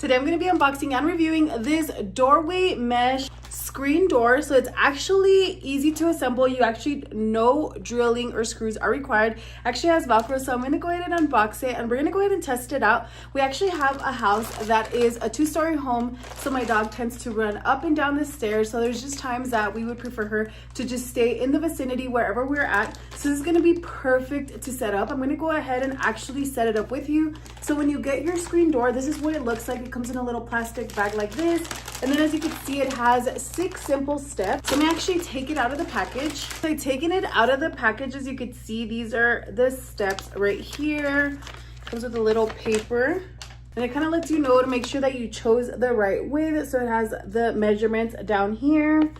Today I'm going to be unboxing and reviewing this doorway mesh screen door. So it's actually easy to assemble. You actually, no drilling or screws are required. Actually has Velcro, so I'm going to go ahead and unbox it and we're going to go ahead and test it out. We actually have a house that is a 2-story home, so my dog tends to run up and down the stairs. So there's just times that we would prefer her to just stay in the vicinity wherever we're at. So this is going to be perfect to set up. I'm going to go ahead and actually set it up with you. So when you get your screen door, this is what it looks like. It comes in a little plastic bag like this. And then as you can see, it has 6 simple steps. So I'm gonna actually take it out of the package. So I'm taking it out of the package. As you can see, these are the steps right here. Comes with a little paper. And it kind of lets you know to make sure that you chose the right width. So it has the measurements down here.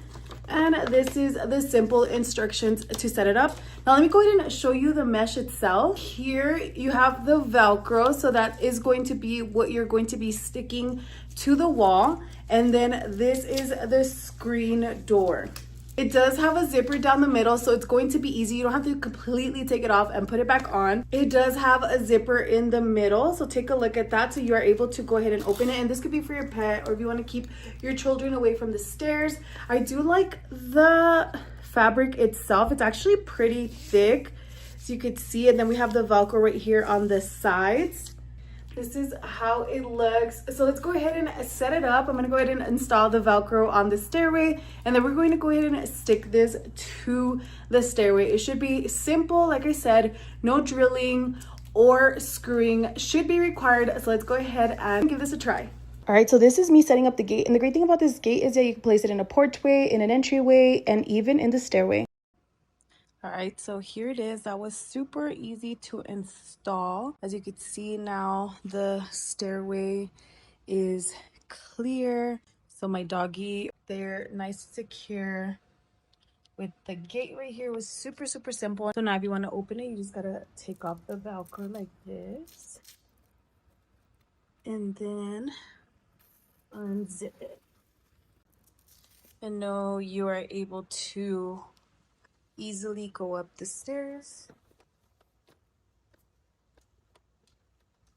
And this is the simple instructions to set it up. Now let me go ahead and show you the mesh itself. Here you have the Velcro, so that is going to be what you're going to be sticking to the wall. And then this is the screen door. It does have a zipper down the middle, so it's going to be easy. You don't have to completely take it off and put it back on. It does have a zipper in the middle, so take a look at that so you are able to go ahead and open it. And this could be for your pet, or if you want to keep your children away from the stairs. I do like the fabric itself. It's actually pretty thick, so you could see. And then we have the Velcro right here on the sides. This is how it looks. So let's go ahead and set it up. I'm going to go ahead and install the Velcro on the stairway, and then we're going to go ahead and stick this to the stairway. It should be simple. Like I said, no drilling or screwing should be required. So let's go ahead and give this a try. All right, so this is me setting up the gate. And the great thing about this gate is that you can place it in a porchway, in an entryway, and even in the stairway. All right, so here it is. That was super easy to install. As you can see now, the stairway is clear. So my doggy, they're nice and secure. With the gate right here was super simple. So now if you want to open it, you just gotta take off the Velcro like this. And then unzip it. And now you are able to easily go up the stairs.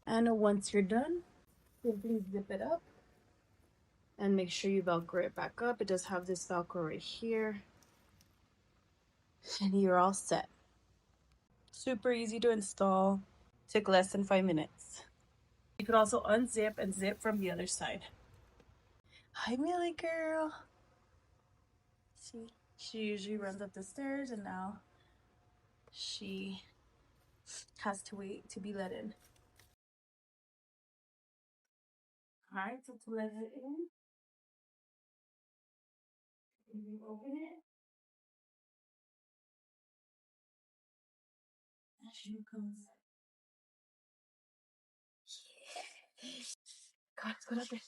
And once you're done, simply zip it up and make sure you Velcro it back up. It does have this Velcro right here. And you're all set. Super easy to install. Took less than 5 minutes. You could also unzip and zip from the other side. Hi, Millie girl. See, she usually runs up the stairs, and now she has to wait to be let in. All right, so to let it in, you open it. And she comes. Yeah. God, let's go up there.